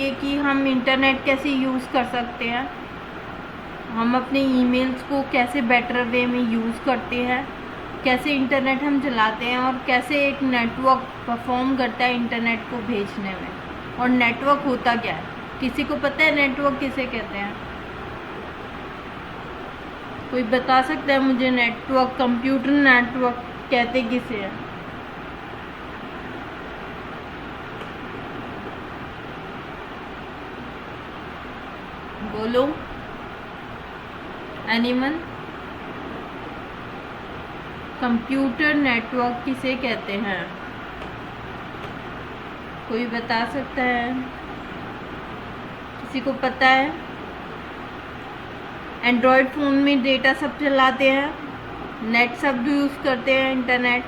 जानेंगे कि हम इंटरनेट कैसे यूज़ कर सकते हैं, हम अपने ईमेल्स को कैसे बेटर वे में यूज़ करते हैं, कैसे इंटरनेट हम चलाते हैं और कैसे एक नेटवर्क परफॉर्म करता है इंटरनेट को भेजने में, और नेटवर्क होता क्या है। किसी को पता है नेटवर्क किसे कहते हैं? कोई बता सकता है मुझे नेटवर्क, कंप्यूटर नेटवर्क कहते किसे हैं? बोलो, एनीवन? कंप्यूटर नेटवर्क किसे कहते हैं? कोई बता सकता है? किसी को पता है? एंड्रॉयड फ़ोन में डेटा सब चलाते हैं, नेट सब यूज़ करते हैं, इंटरनेट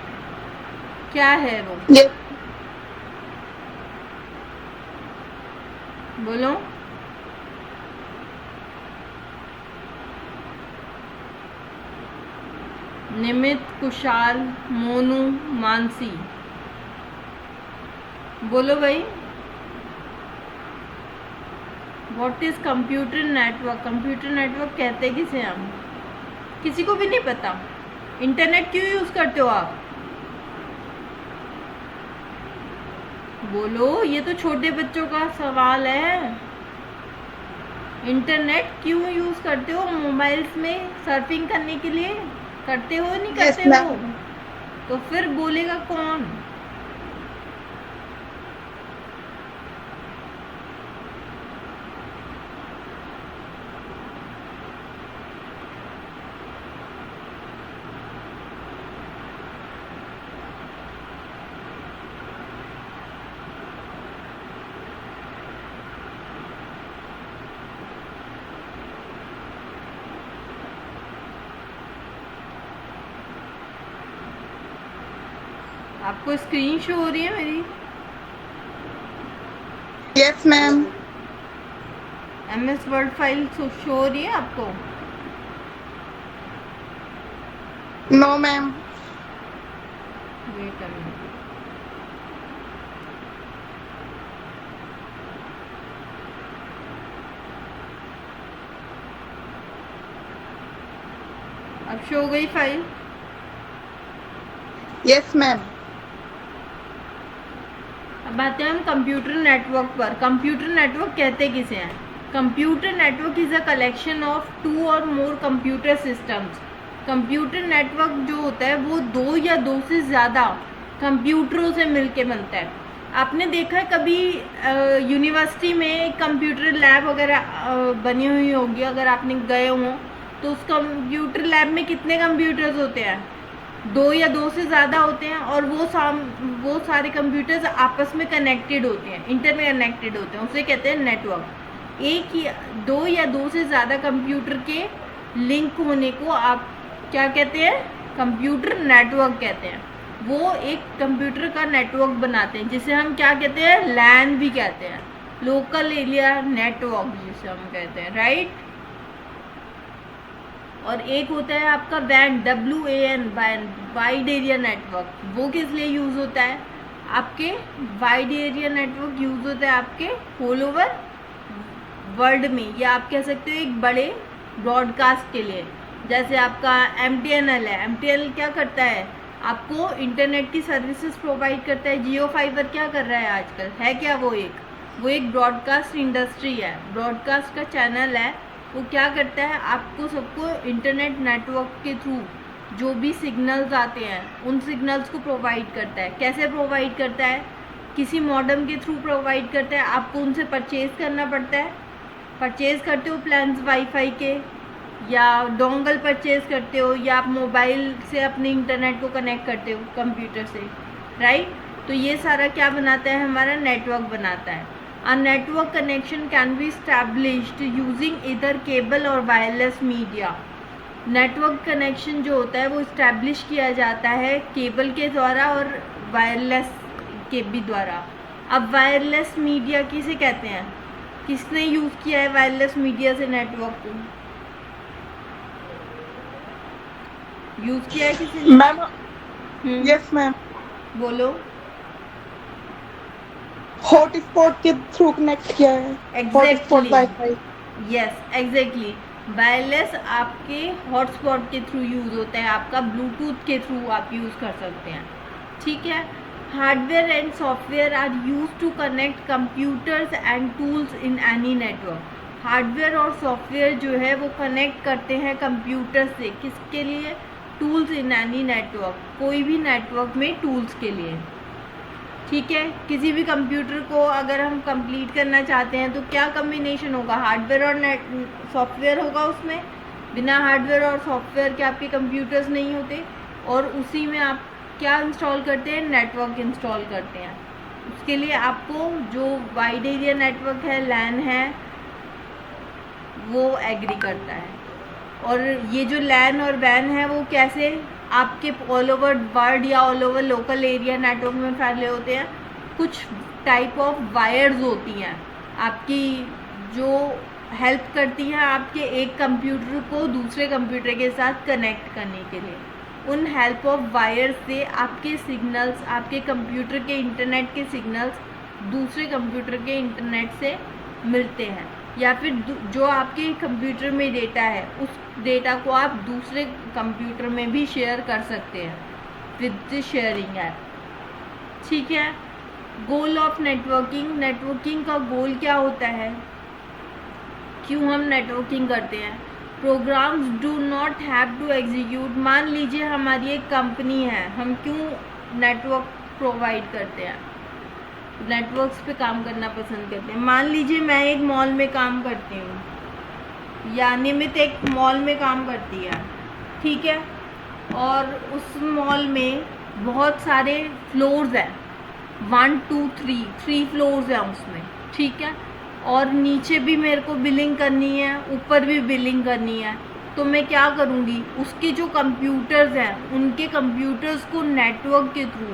क्या है वो? बोलो। निमित, कुशाल, मोनू, मानसी, बोलो भाई। What is computer network? Computer network कहते किसे हम? किसी को भी नहीं पता। इंटरनेट क्यों यूज करते हो आप? बोलो, ये तो छोटे बच्चों का सवाल है। इंटरनेट क्यों यूज करते हो? मोबाइल्स में सर्फिंग करने के लिए करते हो, नहीं करते हो? तो फिर बोलेगा कौन? आपको स्क्रीन शो हो रही है मेरी? Yes ma'am. MS word file show हो रही है आपको? No ma'am. Wait a minute. अब शो हो गई फाइल? Yes ma'am. अब आते हैं हम कंप्यूटर नेटवर्क पर। कंप्यूटर नेटवर्क कहते किसे हैं? Computer network is a collection of 2 और more computer systems. Computer network जो होता है वो 2 या 2 से ज़्यादा कंप्यूटरों से मिलके बनता है। आपने देखा है कभी यूनिवर्सिटी में कंप्यूटर लैब वगैरह बनी हुई होगी, अगर आपने गए हों तो उस कंप्यूटर लैब में कितने कंप्यूटर्स होते हैं? 2 या 2 से ज़्यादा होते हैं, और वो सारे कंप्यूटर्स आपस में कनेक्टेड होते हैं, इंटरनेट कनेक्टेड होते हैं, उसे कहते हैं नेटवर्क। 1 या 2 या 2 से ज़्यादा कंप्यूटर के लिंक होने को आप क्या कहते हैं? कंप्यूटर नेटवर्क कहते हैं। वो एक कंप्यूटर का नेटवर्क बनाते हैं, जिसे हम क्या कहते हैं? लैन भी कहते हैं, लोकल एरिया नेटवर्क जिसे हम कहते हैं, राइट। और एक होता है आपका वैन, WAN, वाइड एरिया नेटवर्क। वो किस लिए यूज़ होता है? आपके वाइड एरिया नेटवर्क यूज़ होता है आपके ऑल ओवर वर्ल्ड में, या आप कह सकते हो एक बड़े ब्रॉडकास्ट के लिए। जैसे आपका MTNL है, MTNL क्या करता है? आपको इंटरनेट की सर्विसेज प्रोवाइड करता है। जियो फाइबर क्या कर रहा है आजकल? है क्या वो एक ब्रॉडकास्ट इंडस्ट्री है, ब्रॉडकास्ट का चैनल है। वो क्या करता है? आपको सबको इंटरनेट नेटवर्क के थ्रू जो भी सिग्नल्स आते हैं उन सिग्नल्स को प्रोवाइड करता है। कैसे प्रोवाइड करता है? किसी मॉडेम के थ्रू प्रोवाइड करता है। आपको उनसे परचेज करना पड़ता है। परचेज करते हो प्लान्स वाईफाई के, या डोंगल परचेज करते हो, या आप मोबाइल से अपने इंटरनेट को कनेक्ट करते हो कंप्यूटर से, राइट। तो ये सारा क्या बनाता है? हमारा नेटवर्क बनाता है। A network connection can be established using either cable or wireless media. Network connection जो होता है वो इस्टेब्लिश किया जाता है केबल के द्वारा और वायरलेस के भी द्वारा। अब वायरलेस मीडिया किसे कहते हैं? किसने यूज़ किया है वायरलेस मीडिया से नेटवर्क को? यूज़ किया है किसी ने? मैम। Yes ma'am. बोलो। हॉटस्पॉट के थ्रू कनेक्ट किया है, hotspot wifi. Yes exactly, wireless आपके हॉटस्पॉट के थ्रू यूज़ होता है, आपका ब्लूटूथ के थ्रू आप यूज़ कर सकते हैं, ठीक है। Hardware and software are use to connect computers and tools in any network. Hardware और सॉफ्टवेयर जो है वो कनेक्ट करते हैं कंप्यूटर से, किसके लिए? टूल्स इन एनी नेटवर्क, कोई भी नेटवर्क में टूल्स के लिए, ठीक है। किसी भी कंप्यूटर को अगर हम कंप्लीट करना चाहते हैं तो क्या कम्बिनेशन होगा? हार्डवेयर और सॉफ्टवेयर होगा उसमें। बिना हार्डवेयर और सॉफ्टवेयर के आपके कंप्यूटर्स नहीं होते, और उसी में आप क्या इंस्टॉल करते हैं? नेटवर्क इंस्टॉल करते हैं। उसके लिए आपको जो वाइड एरिया नेटवर्क है, लैन है, वो एग्री करता है। और ये जो लैन और वैन है वो कैसे आपके ऑल ओवर वर्ल्ड या all over local area network में फैले होते हैं? कुछ टाइप ऑफ वायर्स होती हैं आपकी, जो हेल्प करती हैं आपके एक कंप्यूटर को दूसरे कंप्यूटर के साथ कनेक्ट करने के लिए। उन हेल्प ऑफ वायर्स से आपके सिग्नल्स, आपके कंप्यूटर के इंटरनेट के सिग्नल्स दूसरे कंप्यूटर के इंटरनेट से मिलते हैं, या फिर जो आपके कंप्यूटर में डेटा है उस डेटा को आप दूसरे कंप्यूटर में भी शेयर कर सकते हैं विद शेयरिंग ऐप, ठीक है। गोल ऑफ नेटवर्किंग, नेटवर्किंग का गोल क्या होता है? क्यों हम नेटवर्किंग करते हैं? Programs do not have to execute. मान लीजिए हमारी एक कंपनी है, हम क्यों नेटवर्क प्रोवाइड करते हैं, नेटवर्क्स पे काम करना पसंद करते हैं? मान लीजिए मैं एक मॉल में काम करती हूँ, या निमित एक मॉल में काम करती है, ठीक है, और उस मॉल में बहुत सारे फ्लोर्स हैं, 1 2 3 फ्लोर्स हैं उसमें, ठीक है, और नीचे भी मेरे को बिलिंग करनी है, ऊपर भी बिलिंग करनी है। तो मैं क्या करूँगी? उसके जो कंप्यूटर्स हैं उनके कंप्यूटर्स को नेटवर्क के थ्रू,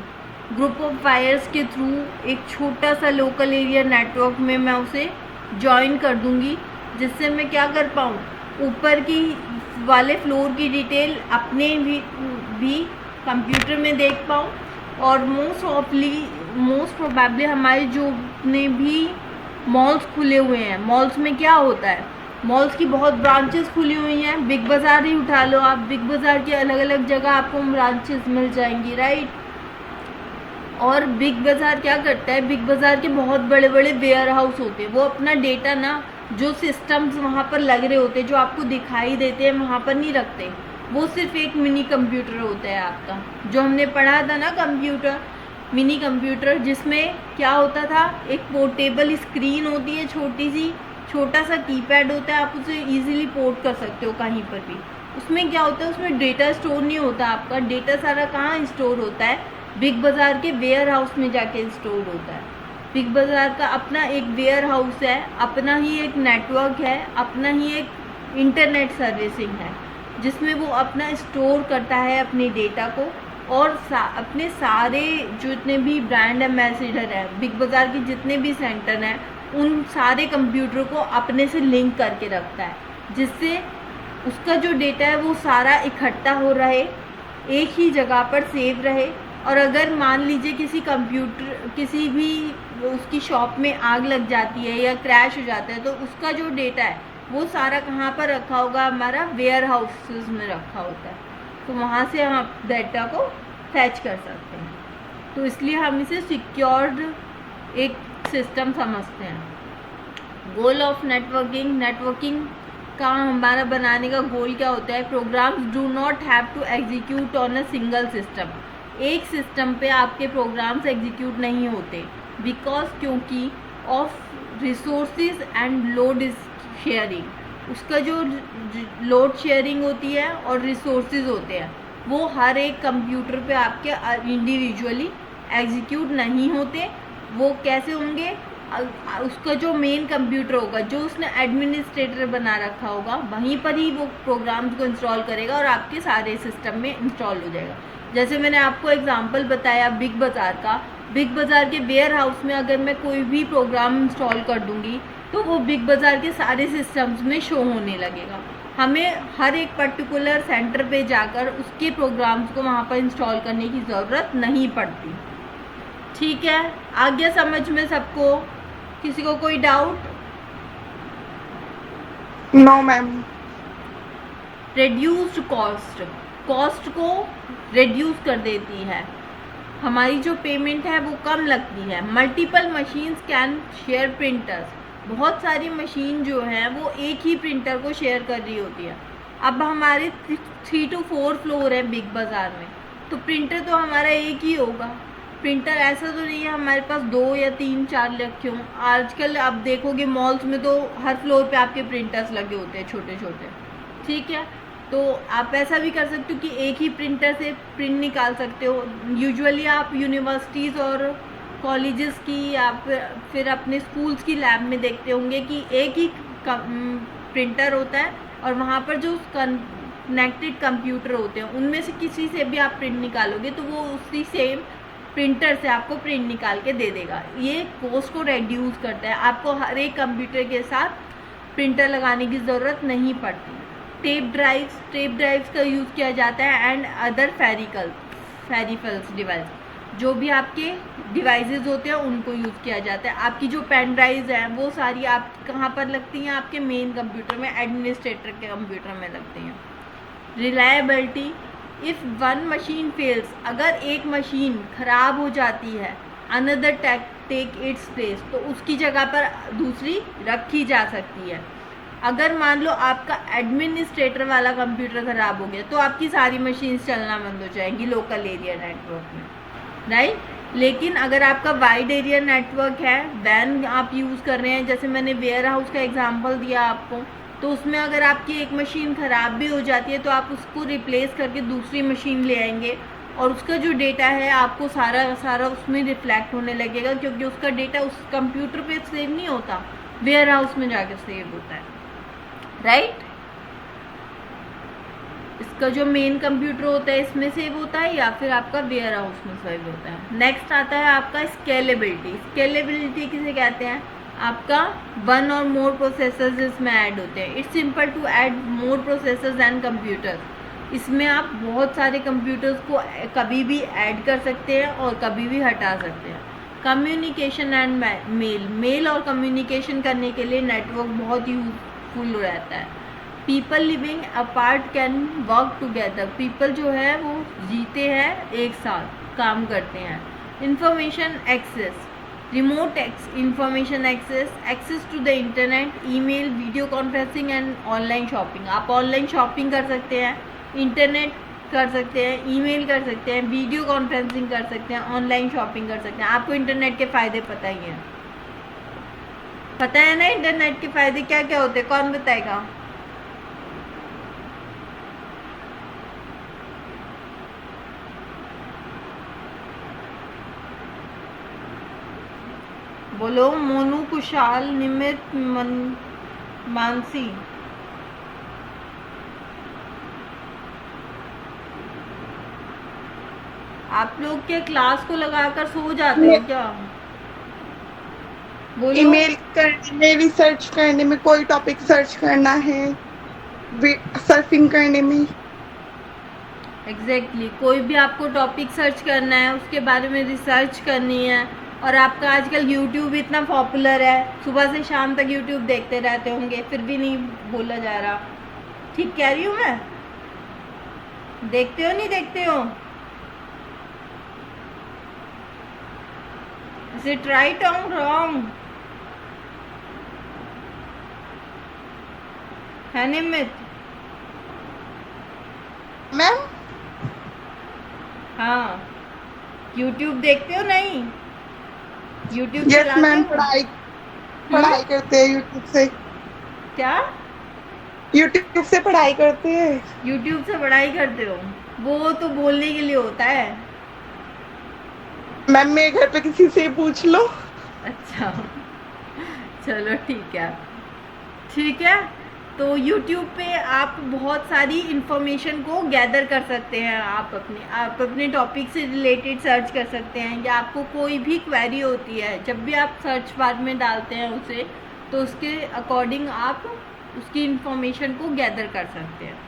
ग्रुप ऑफ वायर्स के थ्रू एक छोटा सा लोकल एरिया नेटवर्क में मैं उसे ज्वाइन कर दूंगी, जिससे मैं क्या कर पाऊँ? ऊपर की वाले फ्लोर की डिटेल अपने भी कंप्यूटर में देख पाऊँ, और मोस्ट प्रोबेबली हमारे जो अपने भी मॉल्स खुले हुए हैं, मॉल्स में क्या होता है? मॉल्स की बहुत ब्रांचेस खुली हुई हैं। बिग बाज़ार ही उठा लो आप, बिग बाज़ार की अलग अलग जगह आपको ब्रांचेस मिल जाएंगी, राइट। और बिग बाज़ार क्या करता है? बिग बाज़ार के बहुत बड़े बड़े वेयर हाउस होते हैं, वो अपना डेटा ना, जो सिस्टम्स वहाँ पर लग रहे होते हैं, जो आपको दिखाई देते हैं, वहाँ पर नहीं रखते। वो सिर्फ एक मिनी कंप्यूटर होता है आपका, जो हमने पढ़ा था ना कंप्यूटर, मिनी कंप्यूटर, जिसमें क्या होता था? एक पोर्टेबल स्क्रीन होती है, छोटी सी, छोटा सा कीपैड होता है, आप उसे इजीली पोर्ट कर सकते हो कहीं पर भी। उसमें क्या होता है? उसमें डेटा स्टोर नहीं होता आपका, डेटा सारा कहाँ स्टोर होता है? बिग बाज़ार के वेयर हाउस में जाके स्टोर होता है। बिग बाज़ार का अपना एक वेयर हाउस है, अपना ही एक नेटवर्क है, अपना ही एक इंटरनेट सर्विसिंग है, जिसमें वो अपना स्टोर करता है अपने डेटा को, और अपने सारे जितने भी ब्रांड एम्बेसडर हैं, बिग बाज़ार के जितने भी सेंटर हैं, उन सारे कंप्यूटर को अपने से लिंक करके रखता है, जिससे उसका जो डेटा है वो सारा इकट्ठा हो रहे, एक ही जगह पर सेव रहे। और अगर मान लीजिए किसी भी उसकी शॉप में आग लग जाती है या क्रैश हो जाता है, तो उसका जो डेटा है वो सारा कहाँ पर रखा होगा? हमारा वेयर हाउसेस में रखा होता है, तो वहाँ से हम डेटा को फैच कर सकते हैं। तो इसलिए हम इसे सिक्योर्ड एक सिस्टम समझते हैं। गोल ऑफ नेटवर्किंग, नेटवर्किंग का हमारा बनाने का गोल क्या होता है? Programs do not have to execute on a single system. एक सिस्टम पे आपके प्रोग्राम्स एग्जीक्यूट नहीं होते, बिकॉज क्योंकि of resources and load sharing. उसका जो लोड शेयरिंग होती है और रिसोर्सेज होते हैं, वो हर एक कंप्यूटर पे आपके इंडिविजुअली एग्जीक्यूट नहीं होते। वो कैसे होंगे? उसका जो मेन कंप्यूटर होगा, जो उसने एडमिनिस्ट्रेटर बना रखा होगा, वहीं पर ही वो प्रोग्राम्स को इंस्टॉल करेगा और आपके सारे सिस्टम में इंस्टॉल हो जाएगा। जैसे मैंने आपको एग्जांपल बताया बिग बाज़ार का, बिग बाज़ार के वेयर हाउस में अगर मैं कोई भी प्रोग्राम इंस्टॉल कर दूंगी तो वो बिग बाज़ार के सारे सिस्टम्स में शो होने लगेगा। हमें हर एक पर्टिकुलर सेंटर पे जाकर उसके प्रोग्राम्स को वहाँ पर इंस्टॉल करने की ज़रूरत नहीं पड़ती। ठीक है, आ गया समझ में सबको? किसी को कोई doubt? No ma'am. Reduced cost, cost को रिड्यूस कर देती है, हमारी जो पेमेंट है वो कम लगती है। Multiple machines can share printers, बहुत सारी मशीन जो है वो एक ही प्रिंटर को शेयर कर रही होती है। अब हमारे 3 to 4 फ्लोर है बिग बाज़ार में, तो प्रिंटर तो हमारा एक ही होगा। प्रिंटर ऐसा तो नहीं है हमारे पास 2 या 3-4 रखे हों। आजकल आप देखोगे मॉल्स में तो हर फ्लोर पे आपके प्रिंटर्स लगे होते हैं छोटे छोटे, ठीक है। तो आप ऐसा भी कर सकते हो कि एक ही प्रिंटर से प्रिंट निकाल सकते हो। यूजुअली आप यूनिवर्सिटीज़ और कॉलेजेस की या फिर अपने स्कूल्स की लैब में देखते होंगे कि एक ही प्रिंटर होता है और वहाँ पर जो कनेक्टेड कंप्यूटर होते हैं उनमें से किसी से भी आप प्रिंट निकालोगे तो वो उसी सेम प्रिंटर से आपको प्रिंट निकाल के दे देगा। ये कॉस्ट को रिड्यूस करता है, आपको हर एक कंप्यूटर के साथ प्रिंटर लगाने की ज़रूरत नहीं पड़ती। टेप ड्राइव्स का यूज़ किया जाता है एंड अदर फेरिकल्स डिवाइस, जो भी आपके डिवाइसेस होते हैं उनको यूज़ किया जाता है। आपकी जो पेन ड्राइव्स हैं वो सारी आप कहाँ पर लगती हैं? आपके मेन कंप्यूटर में, एडमिनिस्ट्रेटर के कंप्यूटर में लगती हैं। Reliability, if one machine fails, अगर एक मशीन ख़राब हो जाती है, अनदर टेक इट्स प्लेस, तो उसकी जगह पर दूसरी रखी जा सकती है। अगर मान लो आपका एडमिनिस्ट्रेटर वाला कंप्यूटर ख़राब हो गया तो आपकी सारी मशीन्स चलना बंद हो जाएंगी लोकल एरिया नेटवर्क में, राइट। लेकिन अगर आपका वाइड एरिया नेटवर्क है, वैन आप यूज़ कर रहे हैं, जैसे मैंने वेयर हाउस का एग्जांपल दिया आपको, तो उसमें अगर आपकी एक मशीन ख़राब भी हो जाती है तो आप उसको रिप्लेस करके दूसरी मशीन ले आएंगे और उसका जो डेटा है आपको सारा उसमें रिफ्लेक्ट होने लगेगा, क्योंकि उसका डेटा उस कंप्यूटर पे सेव नहीं होता, वेयर हाउस में जाकर सेव होता है, राइट। इसका जो मेन कंप्यूटर होता है इसमें सेव होता है या फिर आपका वेयर हाउस में सेव होता है। नेक्स्ट आता है आपका स्केलेबिलिटी। स्केलेबिलिटी किसे कहते हैं? आपका 1 और मोर प्रोसेसर्स इसमें ऐड होते हैं। It's simple to add more processors and computer. इसमें आप बहुत सारे कंप्यूटर्स को कभी भी ऐड कर सकते हैं और कभी भी हटा सकते हैं। कम्युनिकेशन एंड मेल और कम्युनिकेशन करने के लिए नेटवर्क बहुत यूजफुल रहता है। People living apart can work together, people जो है वो जीते हैं एक साथ, काम करते हैं। Information access, remote information access to the internet, email, video conferencing and online shopping. आप ऑनलाइन शॉपिंग कर सकते हैं, इंटरनेट कर सकते हैं, ईमेल कर सकते हैं, वीडियो कॉन्फ्रेंसिंग कर सकते हैं, ऑनलाइन शॉपिंग कर सकते हैं। आपको इंटरनेट के फ़ायदे पता ही हैं, पता है ना इंटरनेट के फ़ायदे क्या क्या होते हैं? कौन बताएगा? बोलो। मोनू, कुशाल, निमित, मानसी। आप लोग के क्लास को लगाकर सो जाते हो क्या? बोलो। ईमेल करने में, रिसर्च करने में, कोई टॉपिक सर्च करना है, सर्फिंग करने में। एग्जैक्टली कोई भी आपको टॉपिक सर्च करना है, उसके बारे में रिसर्च करनी है, और आपका आजकल YouTube इतना पॉपुलर है, सुबह से शाम तक YouTube देखते रहते होंगे, फिर भी नहीं बोला जा रहा। ठीक कह रही हूँ मैं? देखते हो नहीं देखते हो? Is it right or wrong? है निमित? मैम? हाँ, YouTube देखते हो नहीं? YouTube यस चलाते मैम, हो? पढ़ाई करते हैं यूट्यूब से। क्या? यूट्यूब से पढ़ाई करते हैं। YouTube से पढ़ाई करते हो? वो तो बोलने के लिए होता है। मैम मेरे घर पे किसी से पूछ लो। अच्छा चलो ठीक है, ठीक है। तो YouTube पे आप बहुत सारी इन्फॉर्मेशन को गैदर कर सकते हैं। आप अपने टॉपिक से रिलेटेड सर्च कर सकते हैं, या आपको कोई भी क्वेरी होती है, जब भी आप सर्च बार में डालते हैं उसे, तो उसके अकॉर्डिंग आप उसकी इन्फॉर्मेशन को गैदर कर सकते हैं।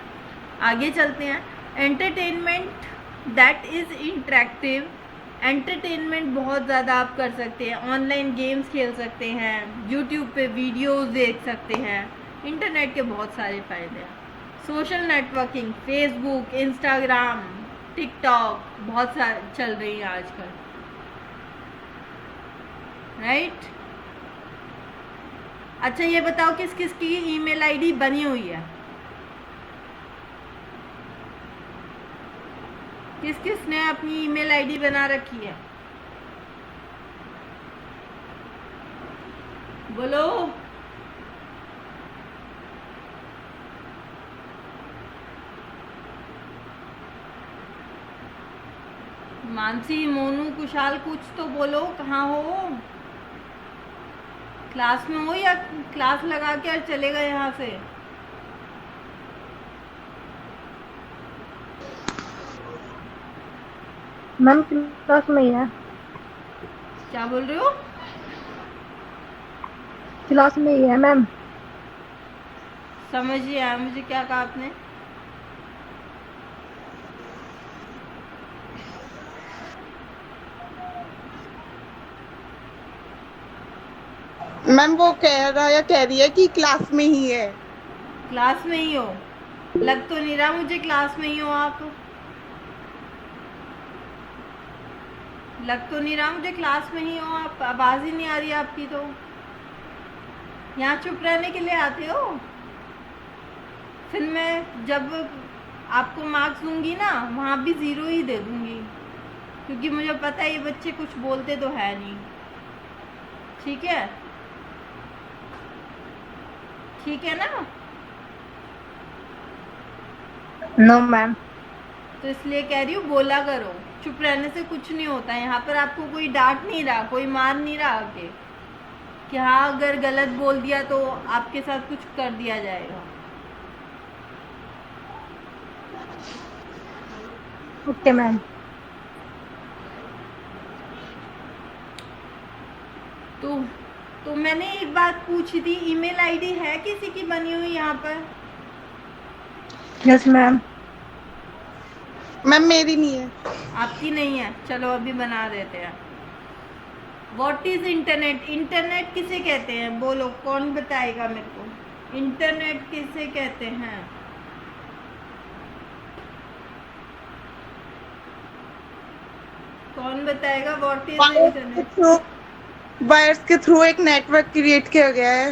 आगे चलते हैं। Entertainment that is interactive entertainment बहुत ज़्यादा आप कर सकते हैं, ऑनलाइन गेम्स खेल सकते हैं, यूट्यूब पे वीडियोस देख सकते हैं। इंटरनेट के बहुत सारे फ़ायदे हैं। Social networking, Facebook, Instagram, TikTok बहुत सारे चल रही हैं आजकल, राइट। अच्छा ये बताओ किस किस की ईमेल आईडी बनी हुई है, किस किस ने अपनी ईमेल आईडी बना रखी है, बोलो। मानसी, मोनू, कुशाल, कुछ तो बोलो, कहाँ हो? क्लास में हो या क्लास लगा के चले गए यहाँ से? मैम क्लास में ही है। क्या बोल रहे हो? क्लास में ही है मैम। समझ नहीं आया मुझे, क्या कहा आपने? मैम वो कह रहा या कह रही है कि क्लास में ही है। क्लास में ही हो? लग तो नहीं रहा मुझे क्लास में ही हो आप। लग तो नहीं रहा मुझे क्लास में ही हो आप। आवाज़ ही नहीं आ रही आपकी। तो यहाँ चुप रहने के लिए आते हो? फिर मैं जब आपको मार्क्स दूंगी ना, वहाँ भी 0 ही दे दूंगी, क्योंकि मुझे पता है ये बच्चे कुछ बोलते तो है नहीं। ठीक है, ठीक है ना? No ma'am. तो इसलिए कह रही हूँ बोला करो, चुप रहने से कुछ नहीं होता है। यहाँ पर आपको कोई डांट नहीं रहा, कोई मार नहीं रहा आके कि हाँ अगर गलत बोल दिया तो आपके साथ कुछ कर दिया जाएगा। Okay ma'am. तो मैंने एक बात पूछी थी, ईमेल आईडी है किसी की बनी हुई यहाँ पर? Yes ma'am. मैम मेरी नहीं है। आपकी नहीं है? चलो अभी बना देते हैं। What is internet? इंटरनेट किसे कहते हैं? बोलो, कौन बताएगा मेरे को? इंटरनेट किसे कहते हैं? कौन बताएगा व्हाट इज इंटरनेट? वायर्स के थ्रू एक नेटवर्क क्रिएट किया गया है।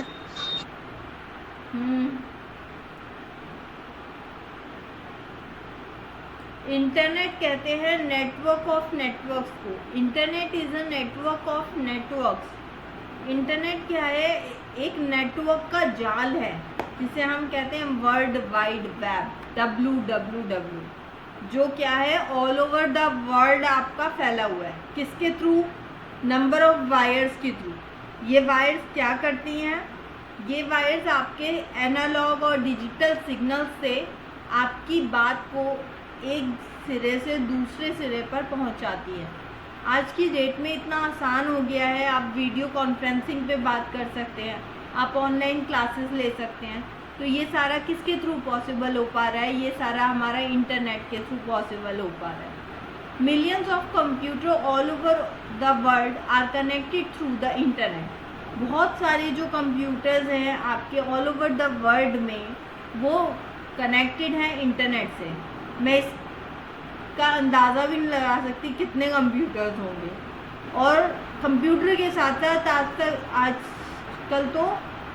इंटरनेट कहते हैं नेटवर्क ऑफ नेटवर्क्स को। Internet is a network of networks. Internet क्या है? एक नेटवर्क का जाल है जिसे हम कहते हैं वर्ल्ड वाइड वेब, WWW, जो क्या है ऑल ओवर द वर्ल्ड आपका फैला हुआ है। किसके थ्रू? नंबर ऑफ वायर्स के थ्रू। ये वायर्स क्या करती हैं? ये वायर्स आपके एनालॉग और डिजिटल सिग्नल से आपकी बात को एक सिरे से दूसरे सिरे पर पहुंचाती है। आज की डेट में इतना आसान हो गया है, आप वीडियो कॉन्फ्रेंसिंग पे बात कर सकते हैं, आप ऑनलाइन क्लासेस ले सकते हैं। तो ये सारा किसके थ्रू पॉसिबल हो पा रहा है? ये सारा हमारा इंटरनेट के थ्रू पॉसिबल हो पा रहा है। Millions of computer all over the world are connected through the internet. बहुत सारे जो कंप्यूटर्स हैं आपके ऑल ओवर द वर्ल्ड में, वो कनेक्टेड हैं इंटरनेट से। मैं इसका अंदाज़ा भी नहीं लगा सकती कितने कंप्यूटर्स होंगे। और कंप्यूटर के साथ साथ आजकल तो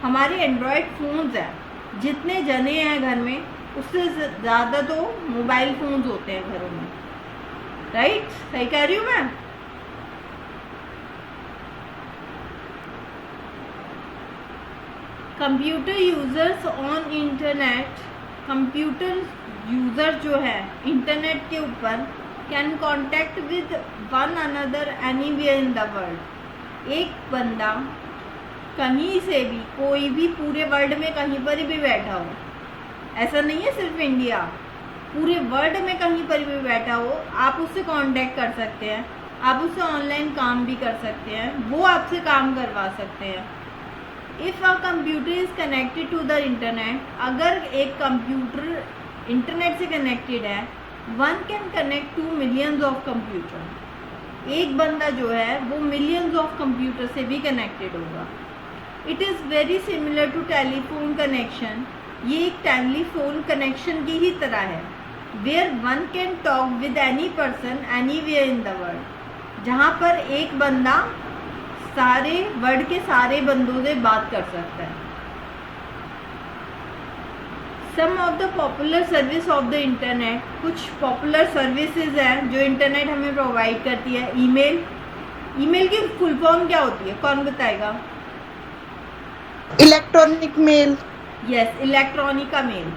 हमारे एंड्रॉयड फ़ोन्स हैं। जितने जने हैं घर में, उससे ज़्यादा तो मोबाइल फ़ोन्स होते हैं घरों में, राइट? सही कह रही हूँ मैं? Computer users on internet, computer user जो है इंटरनेट के ऊपर, can contact with one another anywhere in the world. एक बंदा कहीं से भी, कोई भी पूरे वर्ल्ड में कहीं पर भी बैठा हो, ऐसा नहीं है सिर्फ इंडिया, पूरे वर्ल्ड में कहीं पर भी बैठा हो, आप उससे कांटेक्ट कर सकते हैं, आप उससे ऑनलाइन काम भी कर सकते हैं, वो आपसे काम करवा सकते हैं। If a computer is connected to the internet, अगर एक कंप्यूटर इंटरनेट से कनेक्टेड है, one can connect to millions of computer. एक बंदा जो है वो मिलियंस ऑफ कंप्यूटर से भी कनेक्टेड होगा। It is very similar to telephone connection. ये एक टेलीफोन कनेक्शन की ही तरह है, where one can talk with any person anywhere in the world, जहाँ पर एक बंदा सारे वर्ल्ड के सारे बंदों से बात कर सकता है। Some of the popular service of the internet, कुछ पॉपुलर सर्विसेज हैं जो इंटरनेट हमें प्रोवाइड करती है। ईमेल, ईमेल की फुल फॉर्म क्या होती है, कौन बताएगा? Electronic mail. Yes, electronic mail.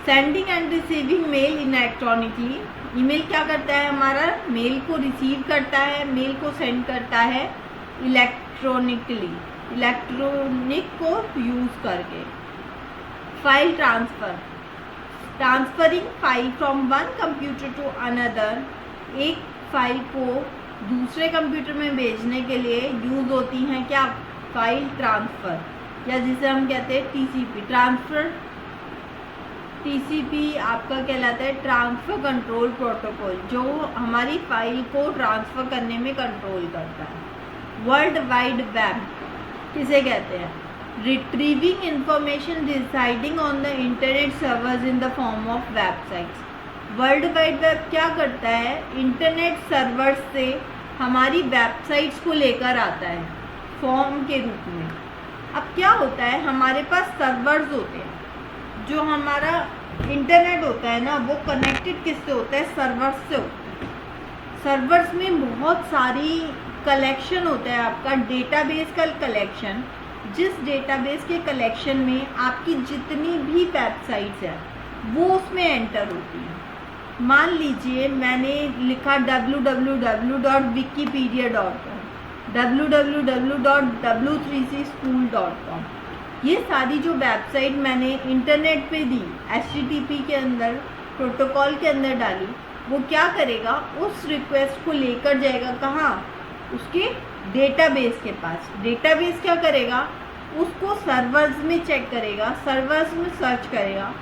Sending and receiving mail electronically. Email क्या करता है, हमारा मेल को रिसीव करता है, मेल को सेंड करता है इलेक्ट्रॉनिकली, इलेक्ट्रॉनिक को यूज करके। File transfer, transferring file from one computer to another, एक फाइल को दूसरे कंप्यूटर में भेजने के लिए यूज होती हैं क्या, फाइल ट्रांसफर, या जिसे हम कहते हैं टीसीपी, ट्रांसफर। टीसीपी आपका कहलाता है ट्रांसफर कंट्रोल प्रोटोकॉल, जो हमारी फाइल को ट्रांसफर करने में कंट्रोल करता है। वर्ल्ड वाइड वेब किसे कहते हैं, retrieving information residing on the internet servers in the form of websites. World wide web क्या करता है, इंटरनेट सर्वर्स से हमारी वेबसाइट्स को लेकर आता है फॉर्म के रूप में। अब क्या होता है, हमारे पास सर्वर्स होते हैं, जो हमारा इंटरनेट होता है ना वो कनेक्टेड किससे होता है, सर्वर्स से होता है। सर्वर्स में बहुत सारी कलेक्शन होता है, आपका डेटाबेस का कलेक्शन, जिस डेटाबेस के कलेक्शन में आपकी जितनी भी वेबसाइट्स हैं वो उसमें एंटर होती हैं। मान लीजिए मैंने लिखा www.wikipedia.com, www.w3cschool.com, ये सारी जो वेबसाइट मैंने इंटरनेट पे दी, HTTP के अंदर प्रोटोकॉल के अंदर डाली, वो क्या करेगा, उस रिक्वेस्ट को लेकर जाएगा कहाँ, उसके डेटाबेस के पास। डेटाबेस क्या करेगा, उसको सर्वर्स में चेक करेगा, सर्वर्स में सर्च करेगा,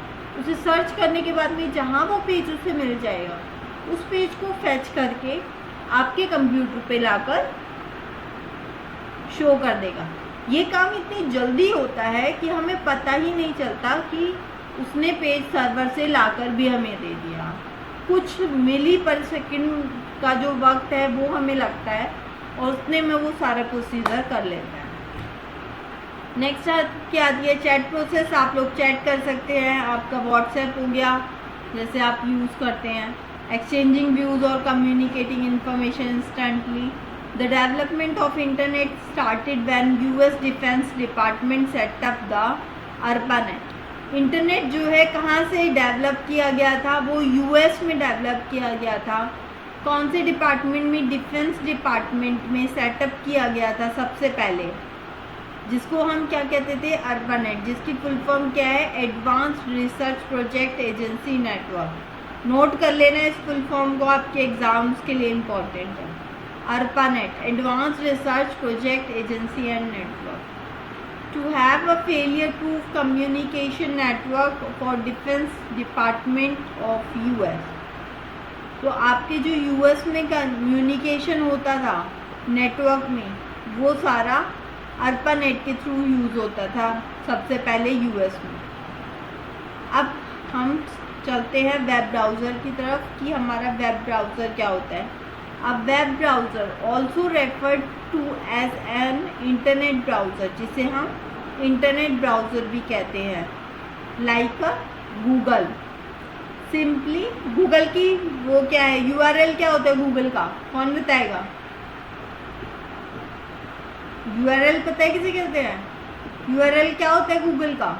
उसे सर्च करने के बाद में जहाँ वो पेज उसे मिल जाएगा उस पेज को फेच करके आपके कंप्यूटर पे लाकर शो कर देगा। ये काम इतनी जल्दी होता है कि हमें पता ही नहीं चलता कि उसने पेज सर्वर से लाकर भी हमें दे दिया। कुछ मिली पर सेकंड का जो वक्त है वो हमें लगता है और उतने में वो सारा प्रोसीजर कर लेता है। नेक्स्ट क्या आती है, चैट प्रोसेस। आप लोग चैट कर सकते हैं, आपका व्हाट्सएप हो गया जैसे आप यूज़ करते हैं। एक्सचेंजिंग व्यूज़ और communicating information instantly. The development of internet started when US defence department setup the ARPANET। Internet जो है कहाँ से डेवलप किया गया था, वो US में डेवलप किया गया था। कौन से डिपार्टमेंट में, डिफेंस डिपार्टमेंट में सेटअप किया गया था सबसे पहले, जिसको हम क्या कहते थे, ARPANET, जिसकी फुल फॉर्म क्या है, advanced research project agency network. Note कर लेना इस फुल फॉर्म को, आपके एग्जाम्स के लिए इम्पोर्टेंट है। ARPANET, advanced research project agency and network. To have a failure proof communication network for defence department of US। तो आपके जो US में कम्युनिकेशन होता था नेटवर्क में, वो सारा ARPANET के थ्रू यूज़ होता था सबसे पहले US में। अब हम चलते हैं वेब ब्राउज़र की तरफ कि हमारा वेब ब्राउज़र क्या होता है। अब web browser also referred to as an internet browser, जिसे हम इंटरनेट ब्राउज़र भी कहते हैं, लाइक गूगल। सिंपली गूगल की वो क्या है, URL क्या होता है गूगल का, कौन बताएगा? URL पता है किसे कहते हैं? URL क्या होता है गूगल का?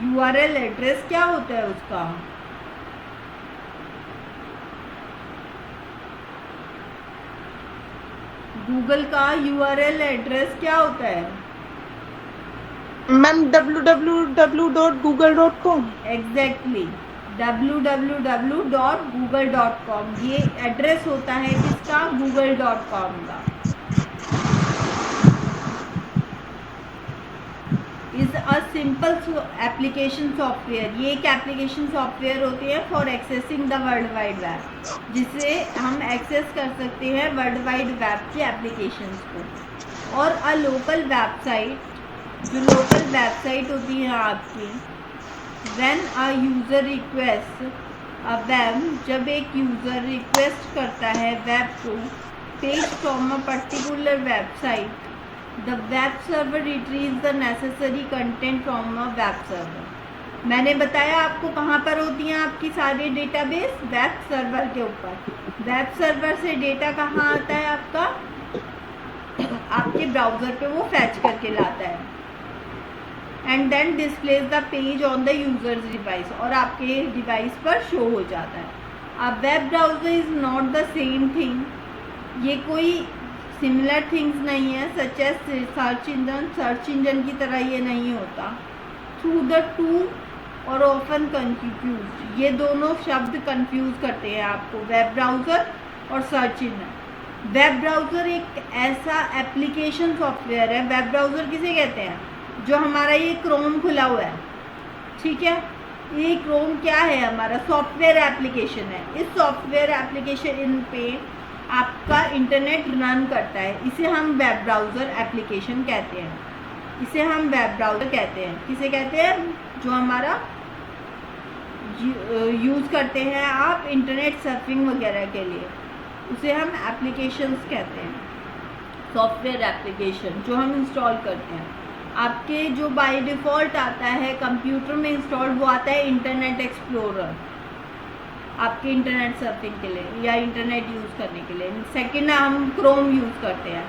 URL एड्रेस क्या होता है उसका? गूगल का URL एड्रेस क्या होता है? Ma'am www.google.com। एग्जैक्टली, www.google.com, ये एड्रेस होता है किसका, google.com का। Is a simple application software. ये एक एप्लीकेशन सॉफ्टवेयर होती है for accessing the world wide web, जिससे हम एक्सेस कर सकते हैं वर्ल्ड वाइड वेब की एप्लीकेशंस को। और अ लोकल वेबसाइट, जो लोकल वेबसाइट होती है आपकी, when a user request a web, जब एक यूज़र रिक्वेस्ट करता है वेब को page from a particular website, the web server retrieve the necessary content from a web server. मैंने बताया आपको कहाँ पर होती हैं आपकी सारी डेटाबेस, वेब सर्वर के ऊपर। वेब सर्वर से डेटा कहाँ आता है आपका, आपके ब्राउज़र पे वो फैच करके लाता है, and then displays the page on the users device, और आपके डिवाइस पर शो हो जाता है। अब web browser is not the same thing, ये कोई सिमिलर थिंग्स नहीं है सच एज सर्च इंजन की तरह ये नहीं होता। थ्रू द टू और ऑफन कंफ्यूज, ये दोनों शब्द कंफ्यूज करते हैं आपको, वेब ब्राउज़र और सर्च इंजन। वेब ब्राउज़र एक ऐसा एप्लीकेशन सॉफ्टवेयर है, वेब ब्राउज़र किसे कहते हैं, जो हमारा ये क्रोम खुला हुआ है, ठीक है, ये क्रोम क्या है, हमारा सॉफ्टवेयर एप्लीकेशन है। इस सॉफ्टवेयर एप्लीकेशन पे आपका इंटरनेट रन करता है, इसे हम वेब ब्राउज़र एप्लीकेशन कहते हैं, इसे हम वेब ब्राउज़र कहते हैं। किसे कहते हैं, जो हमारा यूज़ करते हैं आप इंटरनेट सर्फिंग वगैरह के लिए, उसे हम एप्लीकेशंस कहते हैं, सॉफ्टवेयर एप्लीकेशन जो हम इंस्टॉल करते हैं। आपके जो बाय डिफ़ॉल्ट आता है कंप्यूटर में इंस्टॉल्ड, वो आता है इंटरनेट एक्सप्लोरर, आपके इंटरनेट सर्फिंग के लिए या इंटरनेट यूज़ करने के लिए। सेकंड हम क्रोम यूज़ करते हैं,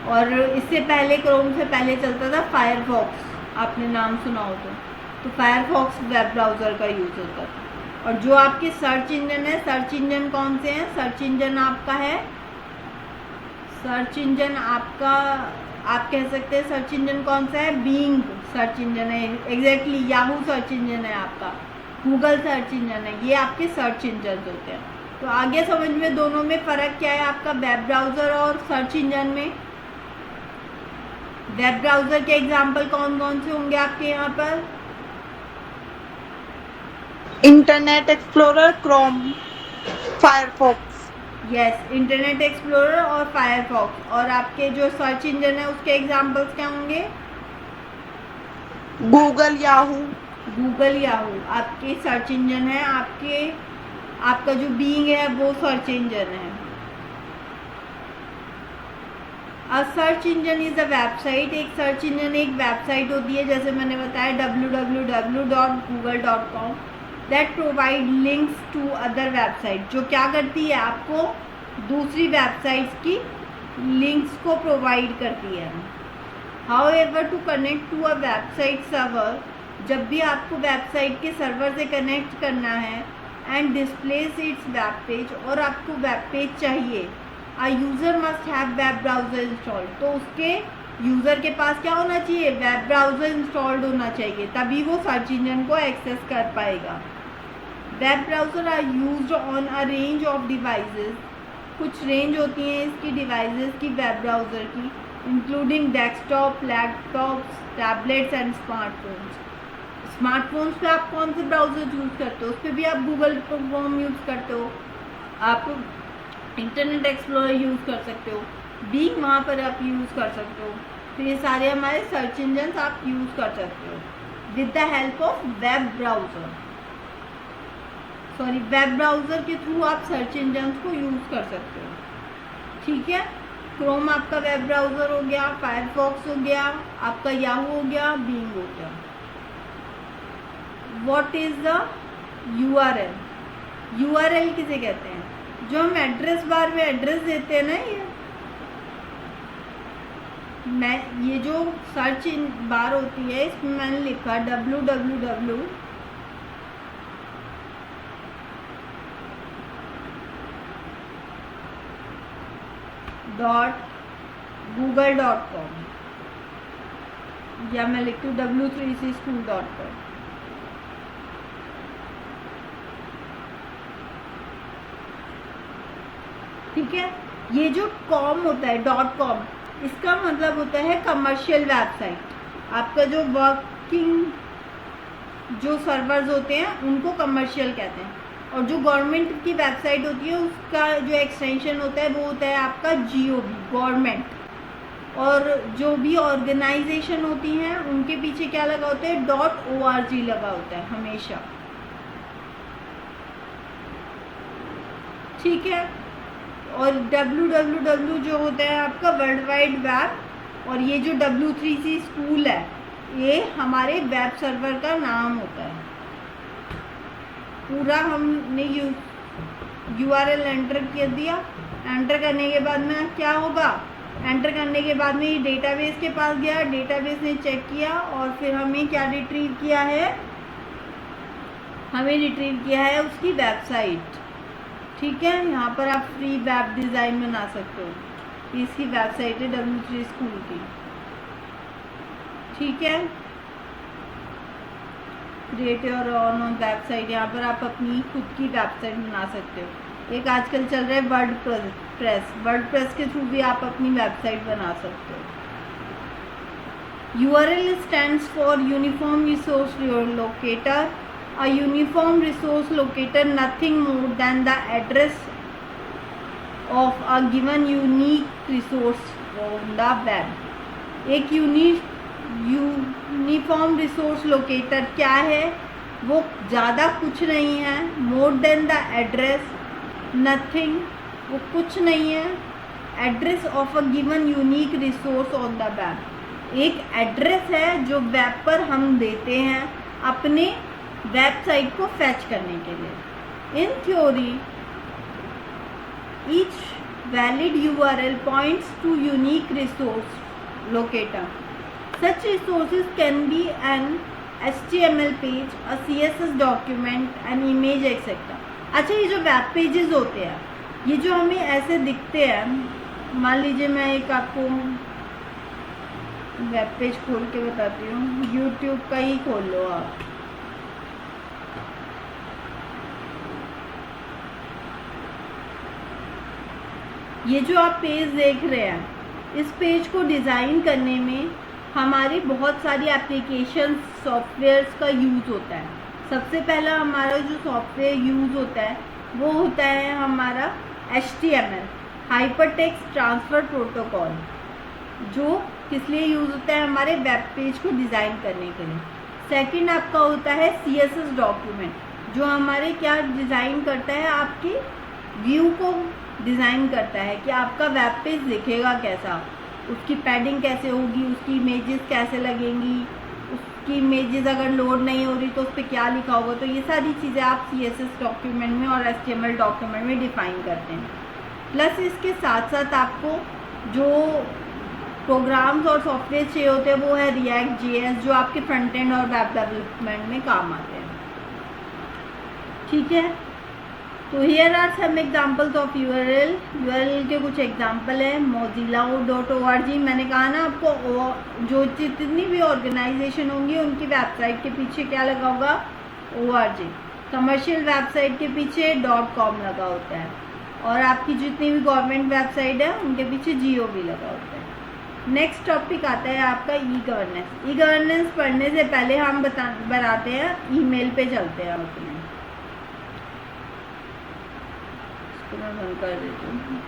और इससे पहले क्रोम से पहले चलता था फायरफॉक्स, आपने नाम सुना हो तो फायरफॉक्स वेब ब्राउज़र का यूज़ होता था। और जो आपके सर्च इंजन है, सर्च इंजन कौन से हैं, सर्च इंजन आपका है, सर्च इंजन आपका आप कह सकते हैं सर्च इंजन कौन सा है, बीइंग सर्च इंजन है, एग्जैक्टली याहू सर्च इंजन है आपका, गूगल सर्च इंजन है, ये आपके सर्च इंजन होते हैं। तो आगे समझ में दोनों में फ़र्क क्या है आपका, वेब ब्राउज़र और सर्च इंजन में। वेब ब्राउज़र के एग्जांपल कौन कौन से होंगे आपके यहाँ पर, internet explorer, Chrome, Firefox. Yes, internet explorer और फायरफॉक्स। और आपके जो सर्च इंजन है उसके एग्जांपल्स क्या होंगे, गूगल, याहू। गूगल याहू आपके सर्च इंजन है, आपका जो बीइंग है वो सर्च इंजन है। A search engine is a website, एक सर्च इंजन एक वेबसाइट होती है, जैसे मैंने बताया www.google.com, that provide links to other website, जो क्या करती है, आपको दूसरी वेबसाइट्स की लिंक्स को प्रोवाइड करती है। However to connect to a website server, जब भी आपको वेबसाइट के सर्वर से कनेक्ट करना है, and displays its web page, और आपको वेब पेज चाहिए, a user must have web browser installed, तो उसके यूज़र के पास क्या होना चाहिए, वेब ब्राउज़र इंस्टॉल्ड होना चाहिए, तभी वो सर्च इंजन को एक्सेस कर पाएगा। Web browser are used on a range of devices, कुछ रेंज होती हैं इसकी डिवाइसेस की वेब ब्राउज़र की, including desktop, laptops, tablets and smartphones. Smartphones पे आप कौन से ब्राउज़र यूज़ करते हो, उस पर भी आप गूगल क्रोम यूज़ करते हो, आप इंटरनेट एक्सप्लोरर यूज़ कर सकते हो, बीइंग वहाँ पर आप यूज़ कर सकते हो। तो ये सारे हमारे सर्च इंजन आप यूज़ कर सकते हो with the help of web browser, sorry web browser के थ्रू आप सर्च इंजन को यूज़ कर सकते हो, ठीक है। क्रोम आपका वेब ब्राउज़र हो गया, फायरफॉक्स हो गया, आपका याहू हो गया, बीइंग हो गया। What is the URL, URL किसे कहते हैं, जो हम एड्रेस बार में एड्रेस देते हैं ना, ये जो सर्च इन बार होती है, इसमें मैंने लिखा www .google.com, या मैं लिखती हूँ w3cschool.com, ठीक है। ये जो कॉम होता है .com, इसका मतलब होता है कमर्शियल वेबसाइट। आपका जो वर्क नेटवर्किंग जो सर्वर्स होते हैं उनको कमर्शियल कहते हैं, और जो गवर्नमेंट की वेबसाइट होती है उसका जो एक्सटेंशन होता है वो होता है आपका GOV, गवर्नमेंट। और जो भी ऑर्गेनाइजेशन होती हैं उनके पीछे क्या लगा होता है, .org लगा होता है हमेशा, ठीक है। और www जो होता है आपका वर्ल्ड वाइड वेब, और ये जो W3C स्कूल है ये हमारे वेब सर्वर का नाम होता है। पूरा हमने URL एंटर कर दिया। एंटर करने के बाद में क्या होगा, एंटर करने के बाद में ये डेटाबेस के पास गया, डेटाबेस ने चेक किया और फिर हमें क्या रिट्रीव किया है, हमें रिट्रीव किया है उसकी वेबसाइट, ठीक है। यहाँ पर आप फ्री वेब डिज़ाइन बना सकते हो, इसकी वेबसाइट है W3 स्कूल की, ठीक है। क्रिएट योर ओन वेबसाइट, यहाँ पर आप अपनी खुद की वेबसाइट बना सकते हो। एक आजकल चल रहा है वर्डप्रेस के थ्रू भी आप अपनी वेबसाइट बना सकते हो। URL stands for Uniform Resource Locator. A uniform resource locator nothing more than the address of a given unique resource on the web। एक यूनिफॉर्म रिसोर्स लोकेटर क्या है, वो ज़्यादा कुछ नहीं है, more than the address, nothing, वो कुछ नहीं है, address of a given unique resource on the web. एक एड्रेस है जो वेब पर हम देते हैं अपने वेबसाइट को फैच करने के लिए। In theory each valid URL points to unique resource locator. Such resources can be an HTML page, a CSS document, an image, etc. अच्छा, ये जो वेब पेजेस होते हैं, ये जो हमें ऐसे दिखते हैं, मान लीजिए मैं एक आपको वेब पेज खोल के बताती हूँ, YouTube का ही खोल लो आप। ये जो आप पेज देख रहे हैं, इस पेज को डिज़ाइन करने में हमारी बहुत सारी एप्लीकेशन सॉफ्टवेयर्स का यूज़ होता है। सबसे पहला हमारा जो सॉफ्टवेयर यूज़ होता है वो होता है हमारा HTML, हाइपरटेक्स्ट ट्रांसफ़र प्रोटोकॉल, जो किस लिए यूज़ होता है, हमारे वेब पेज को डिज़ाइन करने के लिए। सेकंड आपका होता है CSS डॉक्यूमेंट, जो हमारे क्या डिज़ाइन करता है, आपकी व्यू को डिज़ाइन करता है कि आपका वेब पेज दिखेगा कैसा, उसकी पैडिंग कैसे होगी, उसकी इमेजेस कैसे लगेंगी, उसकी इमेजेस अगर लोड नहीं हो रही तो उस पर क्या लिखा होगा। तो ये सारी चीज़ें आप CSS डॉक्यूमेंट में और HTML डॉक्यूमेंट में डिफ़ाइन करते हैं। प्लस इसके साथ साथ आपको जो प्रोग्राम्स और सॉफ्टवेयर चाहिए होते हैं वो है React.js, जो आपके फ्रंट एंड और वेब डेवलपमेंट में काम आते हैं, ठीक है। तो here are some examples of URL के कुछ एग्जांपल है। mozilla.org, मैंने कहा ना आपको, जो जितनी भी ऑर्गेनाइजेशन होंगी उनकी वेबसाइट के पीछे क्या लगा होगा, org। कमर्शियल वेबसाइट के पीछे .com लगा होता है, और आपकी जितनी भी गवर्नमेंट वेबसाइट है उनके पीछे GOV लगा होता है। नेक्स्ट टॉपिक आता है आपका ई गवर्नेंस पढ़ने से पहले हम बनाते हैं ईमेल पे चलते हैं अपने, मैं बंद कर देती हूँ।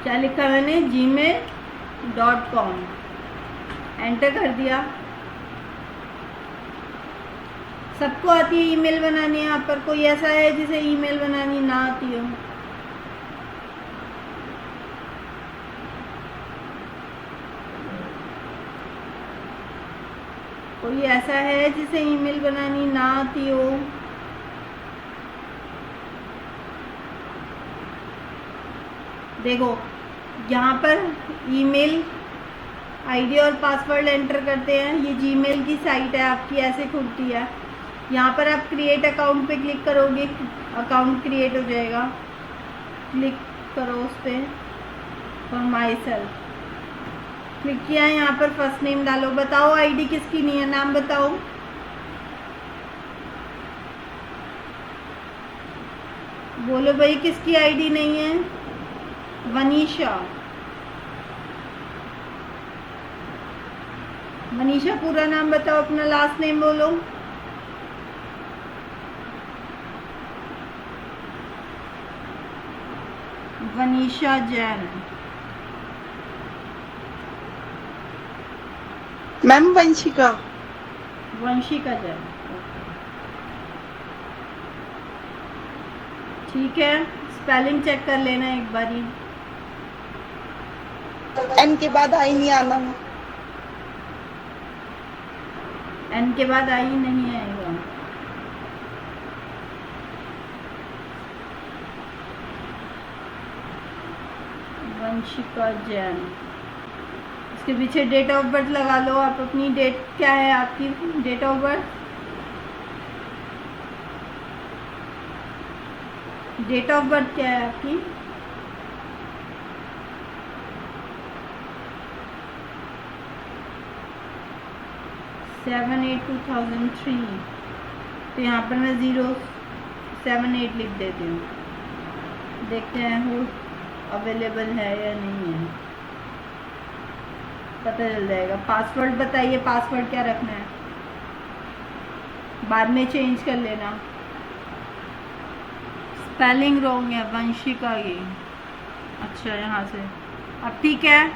क्या लिखा मैंने, gmail.com, एंटर कर दिया। सबको आती है ईमेल बनानी, यहाँ पर कोई ऐसा है जिसे ईमेल बनानी ना आती हो? कोई ऐसा है जिसे ईमेल बनानी ना आती हो? देखो यहाँ पर ईमेल आईडी और पासवर्ड एंटर करते हैं। ये जीमेल की साइट है आपकी, ऐसे खुलती है। यहाँ पर आप क्रिएट अकाउंट पे क्लिक करोगे, अकाउंट क्रिएट हो जाएगा। क्लिक करो उस पर, फॉर माई सेल्फ क्लिक किया। यहाँ पर फर्स्ट नेम डालो। बताओ आईडी किसकी नहीं है, नाम बताओ। बोलो भाई किसकी आईडी नहीं है? वनीशा। मनीषा पूरा नाम बताओ, अपना लास्ट नेम बोलो। वनीशा जैन। मैम वंशिका। वंशिका जैन, ठीक है। स्पेलिंग चेक कर लेना एक बारी। एन के बाद आई नहीं आना। एन के बाद आई नहीं आएगा। वंशिका जैन, इसके पीछे डेट ऑफ बर्थ लगा लो आप। अपनी डेट क्या है आपकी date of birth? Date of birth क्या है आपकी? सेवन 8/2003। तो यहाँ पर मैं 078 लिख देती हूँ। देखते हैं वो अवेलेबल है या नहीं है, पता चल जाएगा। पासवर्ड बताइए, पासवर्ड क्या रखना है? बाद में चेंज कर लेना। स्पेलिंग रॉन्ग है वंशिका की। अच्छा, यहाँ से अब ठीक है।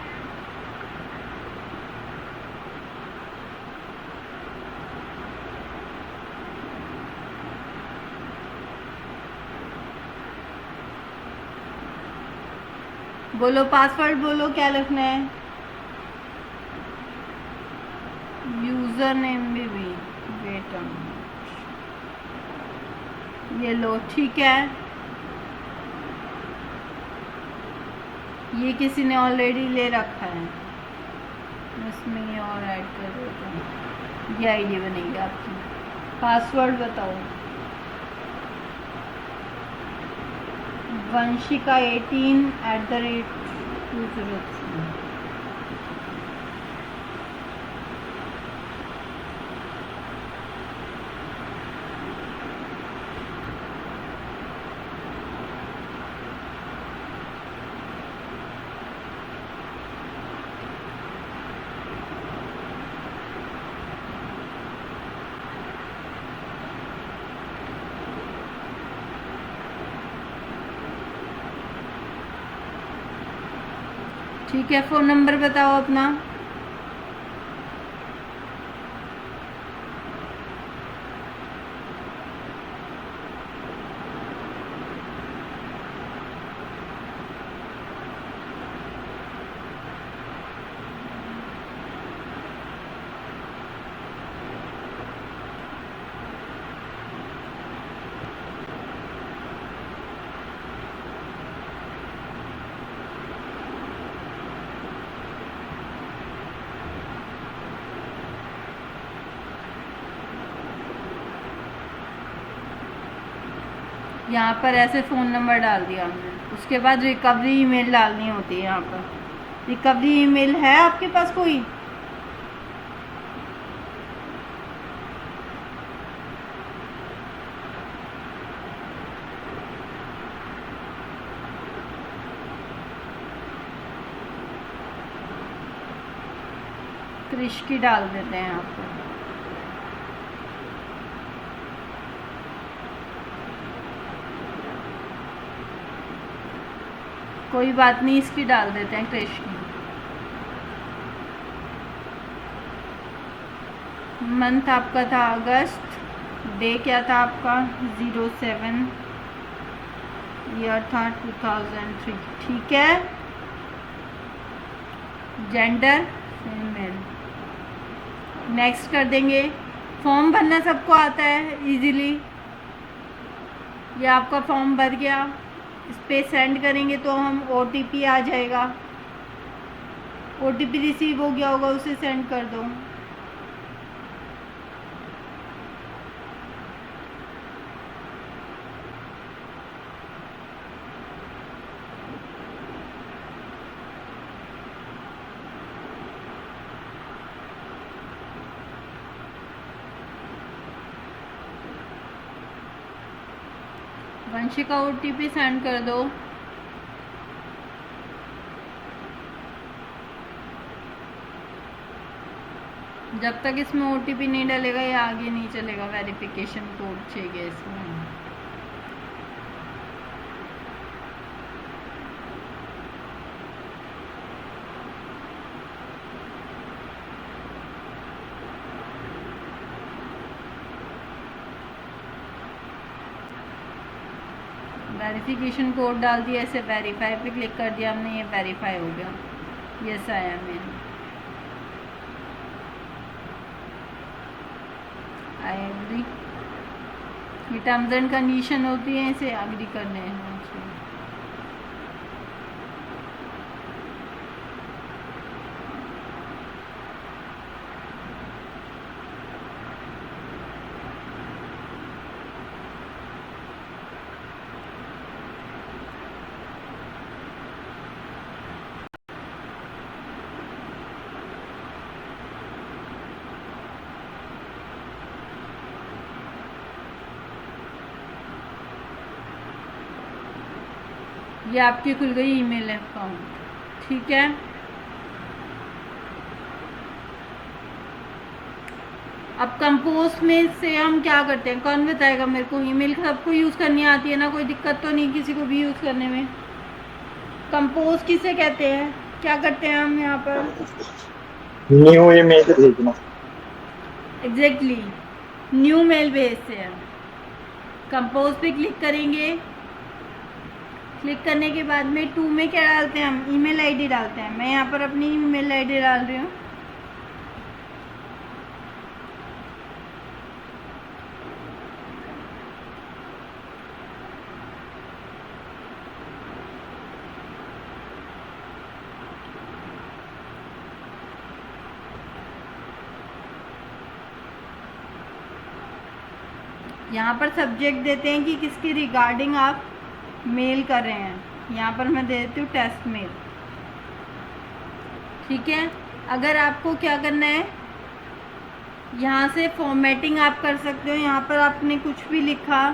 बोलो पासवर्ड, बोलो क्या लिखना है? यूजर नेम भी वेट, ये लो, ठीक है। ये किसी ने ऑलरेडी ले रखा है, इसमें ये और ऐड कर देता हूँ। ये आईडी बनेगी आपकी। पासवर्ड बताओ। वंशिका 18@203। ठीक है, फ़ोन नंबर बताओ अपना। यहाँ पर ऐसे फ़ोन नंबर डाल दिया हमने। उसके बाद रिकवरी ईमेल डालनी होती है। यहाँ पर रिकवरी ईमेल है आपके पास कोई? क्रिश की डाल देते हैं यहाँ पर। कोई बात नहीं, इसकी डाल देते हैं क्रिश की। मंथ आपका था अगस्त, डे क्या था आपका? 07, ईयर था 2003, ठीक है। Gender female. नेक्स्ट कर देंगे। फॉर्म भरना सबको आता है इजीली। ये आपका फॉर्म भर गया, इस पे सेंड करेंगे तो हम OTP आ जाएगा। OTP रिसीव हो गया होगा, उसे सेंड कर दो। वंशिका OTP सेंड कर दो। जब तक इसमें OTP नहीं डलेगा ये आगे नहीं चलेगा। वेरिफिकेशन कोड चाहिए इसमें। वेरिफिकेशन कोड डाल दिया, ऐसे वेरीफाई पे क्लिक कर दिया हमने, ये वेरीफाई हो गया। Yes I am in. I agree. ये टर्म्स एंड कंडीशन होती है, इसे एग्री करने हैं। ये आपकी खुल गई ईमेल अकाउंट, ठीक है। अब कंपोज में से हम क्या करते हैं, कौन बताएगा मेरे को? ईमेल सबको यूज़ करनी आती है ना, कोई दिक्कत तो नहीं किसी को भी यूज़ करने में। कंपोज किसे कहते हैं, क्या करते हैं हम यहाँ पर? न्यू ईमेल भेजना। एग्जैक्टली, न्यू मेल भेजते हैं। कंपोज पे क्लिक करेंगे। क्लिक करने के बाद में टू में क्या डालते हैं हम? ईमेल आईडी डालते हैं। मैं यहाँ पर अपनी ईमेल आईडी डाल रही हूँ। यहाँ पर सब्जेक्ट देते हैं कि किसकी रिगार्डिंग आप मेल कर रहे हैं। यहाँ पर मैं दे देती हूँ टेस्ट मेल, ठीक है। अगर आपको क्या करना है, यहाँ से फॉर्मेटिंग आप कर सकते हो। यहाँ पर आपने कुछ भी लिखा,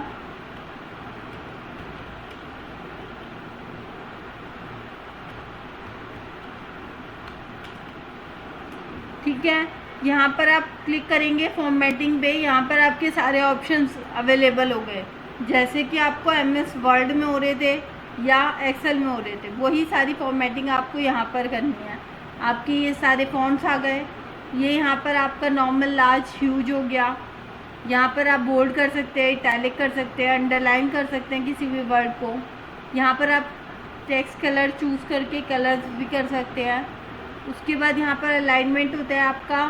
ठीक है। यहाँ पर आप क्लिक करेंगे फॉर्मेटिंग पे, यहाँ पर आपके सारे ऑप्शंस अवेलेबल हो गए। जैसे कि आपको MS वर्ड में हो रहे थे या एक्सेल में हो रहे थे, वही सारी फॉर्मेटिंग आपको यहाँ पर करनी है। आपके ये सारे फॉन्ट्स आ गए। ये यहाँ पर आपका नॉर्मल, लार्ज, ह्यूज हो गया। यहाँ पर आप बोल्ड कर सकते हैं, इटैलिक कर सकते हैं, अंडरलाइन कर सकते हैं किसी भी वर्ड को। यहाँ पर आप टेक्स्ट कलर चूज़ करके कलर्स भी कर सकते हैं। उसके बाद यहाँ पर अलाइनमेंट होता है आपका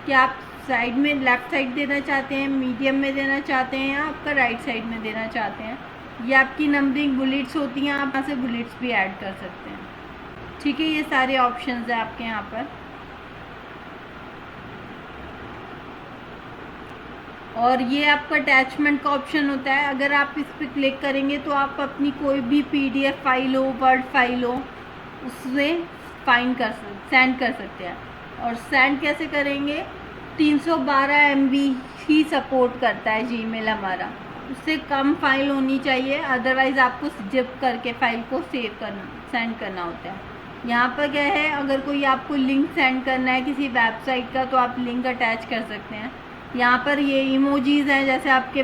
कि आप साइड में लेफ़्ट साइड देना चाहते हैं, मीडियम में देना चाहते हैं, या आपका राइट साइड में देना चाहते हैं। ये आपकी नंबरिंग बुलेट्स होती हैं, आप यहाँ से बुलेट्स भी ऐड कर सकते हैं, ठीक है। ये सारे ऑप्शंस हैं आपके यहाँ पर। और ये आपका अटैचमेंट का ऑप्शन होता है। अगर आप इस पर क्लिक करेंगे तो आप अपनी कोई भी PDF फाइल हो, वर्ड फाइल हो, उसमें सेंड कर सकते हैं। और सेंड कैसे करेंगे? 312 MB ही सपोर्ट करता है जीमेल हमारा, उससे कम फाइल होनी चाहिए, अदरवाइज़ आपको जिप करके फाइल को सेंड करना होता है। यहाँ पर क्या है, अगर कोई आपको लिंक सेंड करना है किसी वेबसाइट का तो आप लिंक अटैच कर सकते हैं। यहाँ पर ये इमोजीज़ हैं, जैसे आपके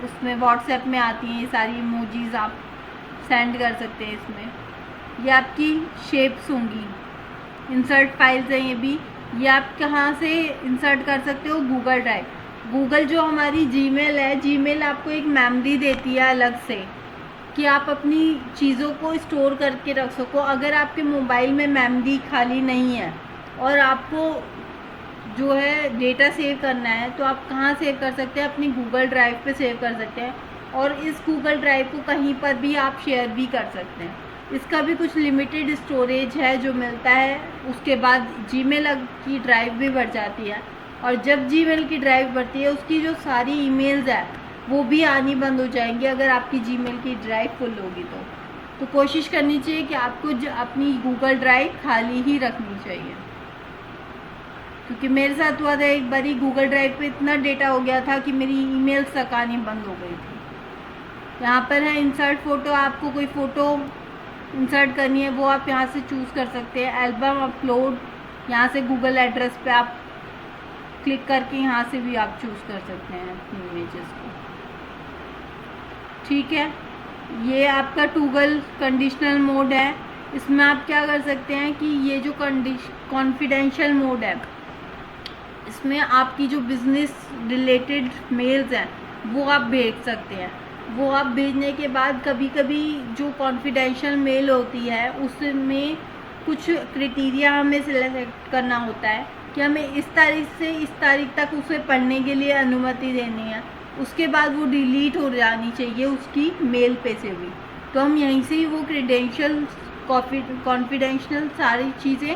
उसमें व्हाट्सएप में आती हैं, ये सारी इमोजीज़ आप सेंड कर सकते हैं इसमें। ये आपकी शेप्स होंगी, इंसर्ट फाइल्स हैं ये आप कहाँ से इंसर्ट कर सकते हो? Google drive. गूगल जो हमारी जीमेल है, जीमेल आपको एक मेमोरी देती है अलग से कि आप अपनी चीज़ों को स्टोर करके रख सको। अगर आपके मोबाइल में मेमोरी खाली नहीं है और आपको जो है डेटा सेव करना है, तो आप कहाँ सेव कर सकते हैं? अपनी गूगल ड्राइव पे सेव कर सकते हैं। और इस गूगल ड्राइव को कहीं पर भी आप शेयर भी कर सकते हैं। इसका भी कुछ लिमिटेड स्टोरेज है जो मिलता है, उसके बाद जीमेल की ड्राइव भी बढ़ जाती है। और जब जीमेल की ड्राइव बढ़ती है, उसकी जो सारी ईमेल्स है वो भी आनी बंद हो जाएंगी अगर आपकी जीमेल की ड्राइव फुल होगी तो कोशिश करनी चाहिए कि आपको अपनी गूगल ड्राइव खाली ही रखनी चाहिए। क्योंकि मेरे साथ हुआ था एक बारी, गूगल ड्राइव पे इतना डेटा हो गया था कि मेरी ईमेल्स तक आनी बंद हो गई थी। यहाँ पर है इंसर्ट फ़ोटो, आपको कोई फ़ोटो इंसर्ट करनी है वो आप यहाँ से चूज़ कर सकते हैं। एल्बम अपलोड, यहाँ से गूगल एड्रेस पे आप क्लिक करके यहाँ से भी आप चूज़ कर सकते हैं अपनी इमेजेस को। ठीक है, ये आपका टूगल कंडीशनल मोड है। इसमें आप क्या कर सकते हैं कि ये जो कॉन्फिडेंशियल मोड है, इसमें आपकी जो बिज़नेस रिलेटेड मेल्स हैं वो आप भेज सकते हैं। वो आप भेजने के बाद कभी कभी जो कॉन्फिडेंशियल मेल होती है उसमें कुछ क्राइटेरिया हमें सिलेक्ट करना होता है कि हमें इस तारीख से इस तारीख तक उसे पढ़ने के लिए अनुमति देनी है, उसके बाद वो डिलीट हो जानी चाहिए उसकी मेल पे से भी। तो हम यहीं से ही वो क्रेडेंशियल कॉन्फिडेंशियल सारी चीज़ें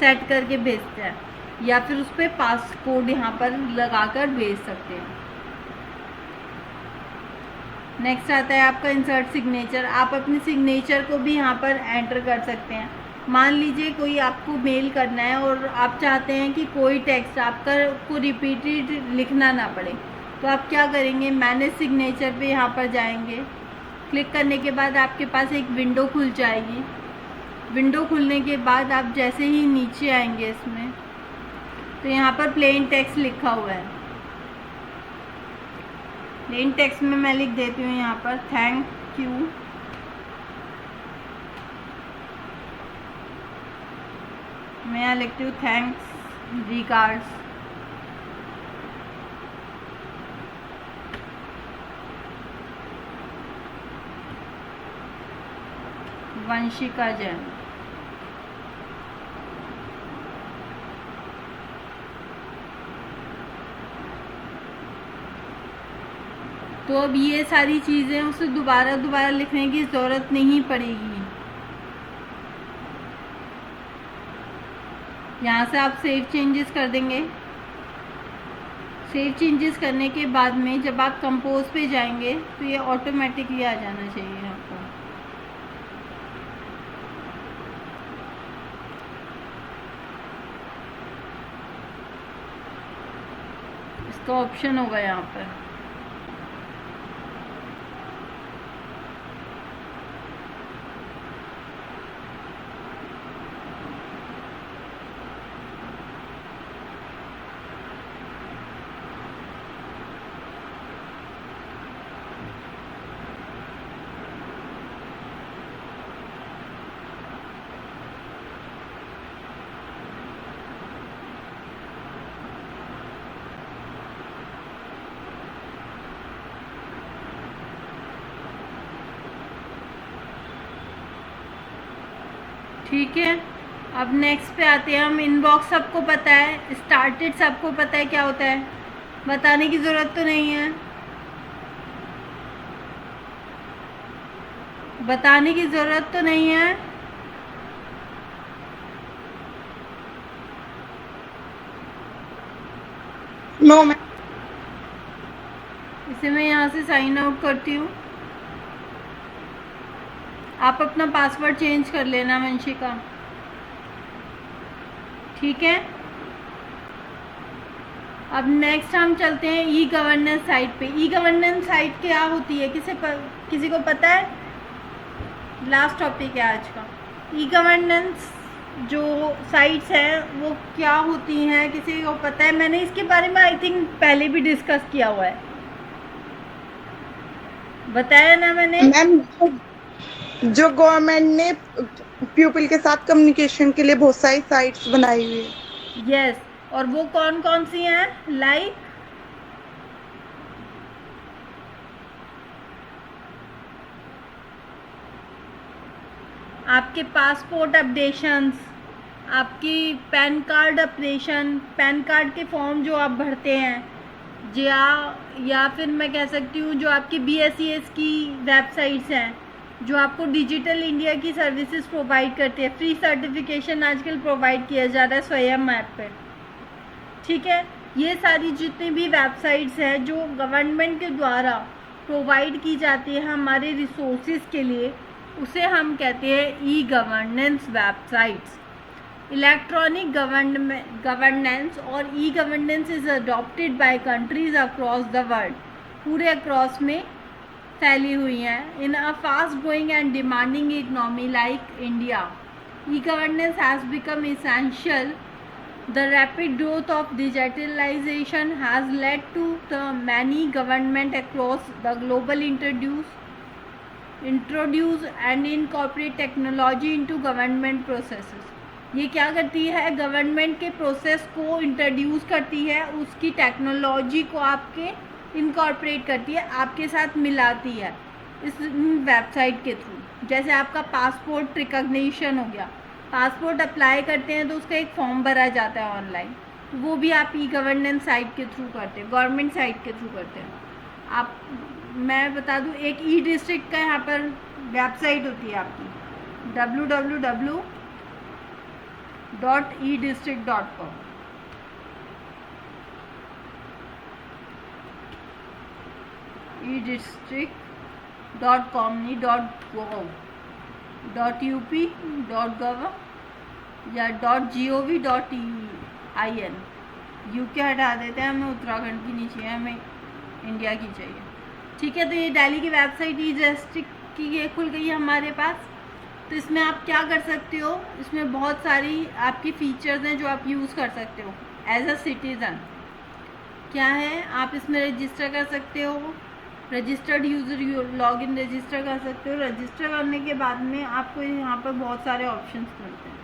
सेट करके भेजते हैं, या फिर उस पर पासकोड यहाँ पर लगाकर भेज सकते हैं। नेक्स्ट आता है आपका इंसर्ट सिग्नेचर। आप अपने सिग्नेचर को भी यहाँ पर एंटर कर सकते हैं। मान लीजिए कोई आपको मेल करना है और आप चाहते हैं कि कोई टेक्स्ट आपका को रिपीटेड लिखना ना पड़े, तो आप क्या करेंगे, मैनेज सिग्नेचर पे यहाँ पर जाएंगे। क्लिक करने के बाद आपके पास एक विंडो खुल जाएगी। विंडो खुलने के बाद आप जैसे ही नीचे आएंगे इसमें, तो यहाँ पर प्लेन टेक्स्ट लिखा हुआ है। प्लेन टेक्स्ट में मैं लिख देती हूँ यहाँ पर थैंक यू। मैं यहाँ लिखती हूँ थैंक्स रिगार्ड्स। वंशिका जैन। तो अब ये सारी चीज़ें उसे दोबारा लिखने की ज़रूरत नहीं पड़ेगी। यहाँ से आप सेव चेंजेस कर देंगे। सेव चेंजेस करने के बाद में जब आप कंपोज पे जाएंगे तो ये ऑटोमेटिकली आ जाना चाहिए आपको। इसका ऑप्शन होगा यहाँ पर। ठीक है, अब नेक्स्ट पे आते हैं हम। इनबॉक्स सबको पता है, स्टार्टेड सबको पता है क्या होता है, बताने की ज़रूरत तो नहीं है। बताने की ज़रूरत तो नहीं है। No ma'am. इसे मैं यहाँ से साइन आउट करती हूँ। आप अपना पासवर्ड चेंज कर लेना वंशिका। ठीक है, अब नेक्स्ट हम चलते हैं ई गवर्नेंस साइट पे। ई गवर्नेंस साइट क्या होती है, किसी को पता है? लास्ट टॉपिक है आज का। ई गवर्नेंस जो साइट्स हैं वो क्या होती हैं, किसी को पता है? मैंने इसके बारे में आई थिंक पहले भी डिस्कस किया हुआ है, बताया ना मैंने? मैम, जो गवर्नमेंट ने पीपल के साथ कम्युनिकेशन के लिए बहुत सारी साइट्स बनाई हुई है। यस, और वो कौन कौन सी हैं? लाइक आपके पासपोर्ट अपडेशंस, आपकी pan card updation, pan card के फॉर्म जो आप भरते हैं, या फिर मैं कह सकती हूँ जो आपकी BSES की वेबसाइट्स हैं जो आपको डिजिटल इंडिया की सर्विसेज प्रोवाइड करती है। फ्री सर्टिफिकेशन आजकल प्रोवाइड किया जा रहा है स्वयं ऐप पे। ठीक है, ये सारी जितनी भी वेबसाइट्स हैं जो गवर्नमेंट के द्वारा प्रोवाइड की जाती है हमारे रिसोर्सेज के लिए, उसे हम कहते हैं e governance websites. Electronic governance और e governance is adopted by countries across the world, पूरे अक्रॉस में फैली हुई हैं। In a fast growing and demanding economy like India, e governance has become essential The rapid growth of digitalization has led to the many government across the global introduce and incorporate technology into government processes. ये क्या करती है, government के process को introduce करती है, उसकी technology को आपके इनकॉर्पोरेट करती है, आपके साथ मिलाती है इस वेबसाइट के थ्रू। जैसे आपका पासपोर्ट रिकॉग्निशन हो गया, पासपोर्ट अप्लाई करते हैं तो उसका एक फॉर्म भरा जाता है ऑनलाइन, वो भी आप ई गवर्नेंस साइट के थ्रू करते हैं, गवर्नमेंट साइट के थ्रू करते हैं आप। मैं बता दूं, एक ई डिस्ट्रिक्ट का यहाँ पर वेबसाइट होती है आपकी www.edistrict.com। edistrict.com नहीं .gov या .gov.in। यूके हटा देते हैं, हमें उत्तराखंड की नहीं चाहिए, हमें इंडिया की चाहिए। ठीक है, तो ये दिल्ली की वेबसाइट ई डिस्ट्रिक्ट की ये खुल गई है हमारे पास। तो इसमें आप क्या कर सकते हो, इसमें बहुत सारी आपकी फीचर्स हैं जो आप यूज़ कर सकते हो एज अ सिटीज़न। क्या है, आप इसमें रजिस्टर कर सकते हो, रजिस्टर्ड यूज़र लॉगिन रजिस्टर कर सकते हो। रजिस्टर करने के बाद में आपको यहाँ पर बहुत सारे ऑप्शंस मिलते हैं।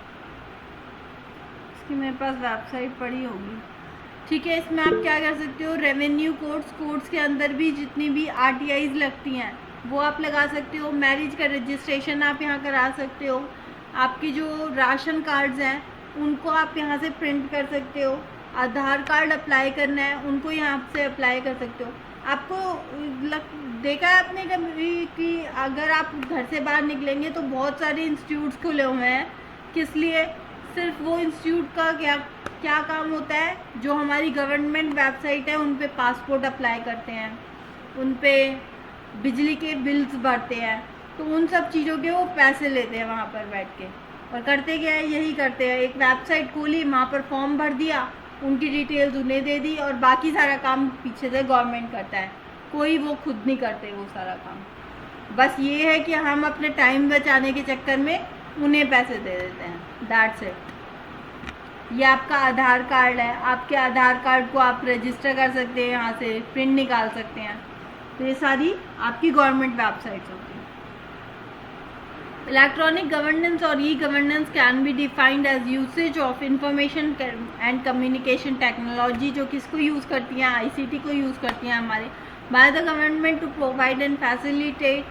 इसकी मेरे पास वेबसाइट पड़ी होगी। ठीक है, इसमें आप क्या कर सकते हो, रेवेन्यू कोड्स के अंदर भी जितनी भी RTIs लगती हैं वो आप लगा सकते हो। मैरिज का रजिस्ट्रेशन आप यहाँ करा सकते हो। आपके जो राशन कार्ड्स हैं उनको आप यहाँ से प्रिंट कर सकते हो। आधार कार्ड अप्लाई करना है, उनको यहाँ से अप्लाई कर सकते हो। आपको देखा है आपने कभी कि अगर आप घर से बाहर निकलेंगे तो बहुत सारे इंस्टीट्यूट्स खुले हुए हैं। किस लिए? सिर्फ वो इंस्टीट्यूट का क्या काम होता है, जो हमारी गवर्नमेंट वेबसाइट है उन पे पासपोर्ट अप्लाई करते हैं, उन पे बिजली के बिल्स भरते हैं, तो उन सब चीज़ों के वो पैसे लेते हैं वहाँ पर बैठ के। और करते क्या है, यही करते हैं, एक वेबसाइट खोली, वहाँ पर फॉर्म भर दिया, उनकी डिटेल्स उन्हें दे दी और बाकी सारा काम पीछे से गवर्नमेंट करता है। कोई वो खुद नहीं करते वो सारा काम। बस ये है कि हम अपने टाइम बचाने के चक्कर में उन्हें पैसे दे देते हैं, दैट्स इट। ये आपका आधार कार्ड है, आपके आधार कार्ड को आप रजिस्टर कर सकते हैं, यहाँ से प्रिंट निकाल सकते हैं। तो ये सारी आपकी गवर्नमेंट वेबसाइट्स होती हैं। इलेक्ट्रॉनिक गवर्नेंस और e governance can be defined as usage of information and communication technology, जो किसको यूज़ करती हैं, ICT को यूज़ करती हैं हमारे, by the government to provide and facilitate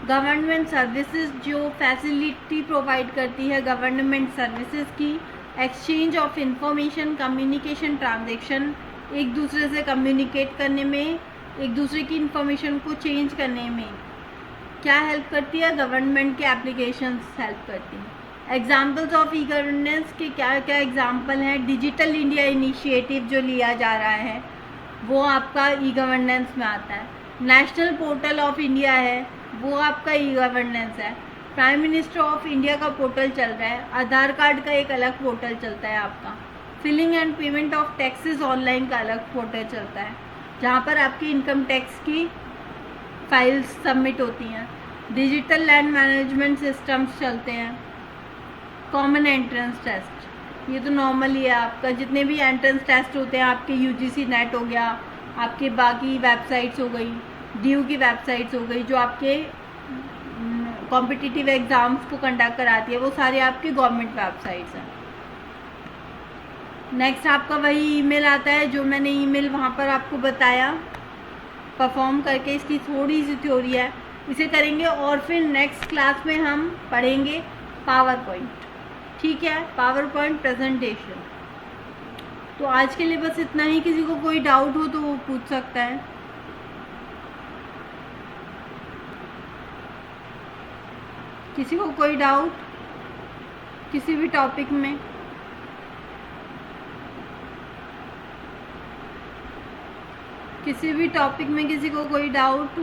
government services, जो फैसिलिटी प्रोवाइड करती है गवर्नमेंट सर्विसेज की। Exchange of information, communication, transaction, एक दूसरे से कम्युनिकेट करने में, एक दूसरे की इंफॉर्मेशन को चेंज करने में क्या हेल्प करती है, गवर्नमेंट के एप्लीकेशंस हेल्प करती हैं। एग्जाम्पल्स ऑफ ई गवर्नेंस के क्या क्या एग्जाम्पल हैं? डिजिटल इंडिया इनिशिएटिव जो लिया जा रहा है वो आपका ई गवर्नेंस में आता है। नेशनल पोर्टल ऑफ इंडिया है, वो आपका ई गवर्नेंस है। प्राइम मिनिस्टर ऑफ इंडिया का पोर्टल चल रहा है। आधार कार्ड का एक अलग पोर्टल चलता है आपका। Filing and payment of taxes online का अलग पोर्टल चलता है, जहाँ पर आपकी इनकम टैक्स की फाइल्स सबमिट होती हैं। डिजिटल लैंड मैनेजमेंट सिस्टम्स चलते हैं। कॉमन एंट्रेंस टेस्ट, ये तो नॉर्मल ही है आपका, जितने भी एंट्रेंस टेस्ट होते हैं आपके, UGC नेट हो गया, आपके बाकी वेबसाइट्स हो गई, DU की वेबसाइट्स हो गई, जो आपके कॉम्पिटिटिव एग्ज़ाम्स को कंडक्ट कराती है, वो सारे आपके गवर्नमेंट वेबसाइट्स हैं। नेक्स्ट आपका वही ईमेल आता है जो मैंने ईमेल वहाँ पर आपको बताया परफॉर्म करके। इसकी थोड़ी सी थ्योरी है, इसे करेंगे और फिर नेक्स्ट क्लास में हम पढ़ेंगे पावर पॉइंट। ठीक है, पावर पॉइंट प्रेजेंटेशन। तो आज के लिए बस इतना ही। किसी को कोई डाउट हो तो वो पूछ सकता है। किसी को कोई डाउट किसी भी टॉपिक में? किसी भी टॉपिक में किसी को कोई doubt?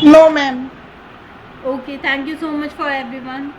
No ma'am. Okay, thank you so much for everyone.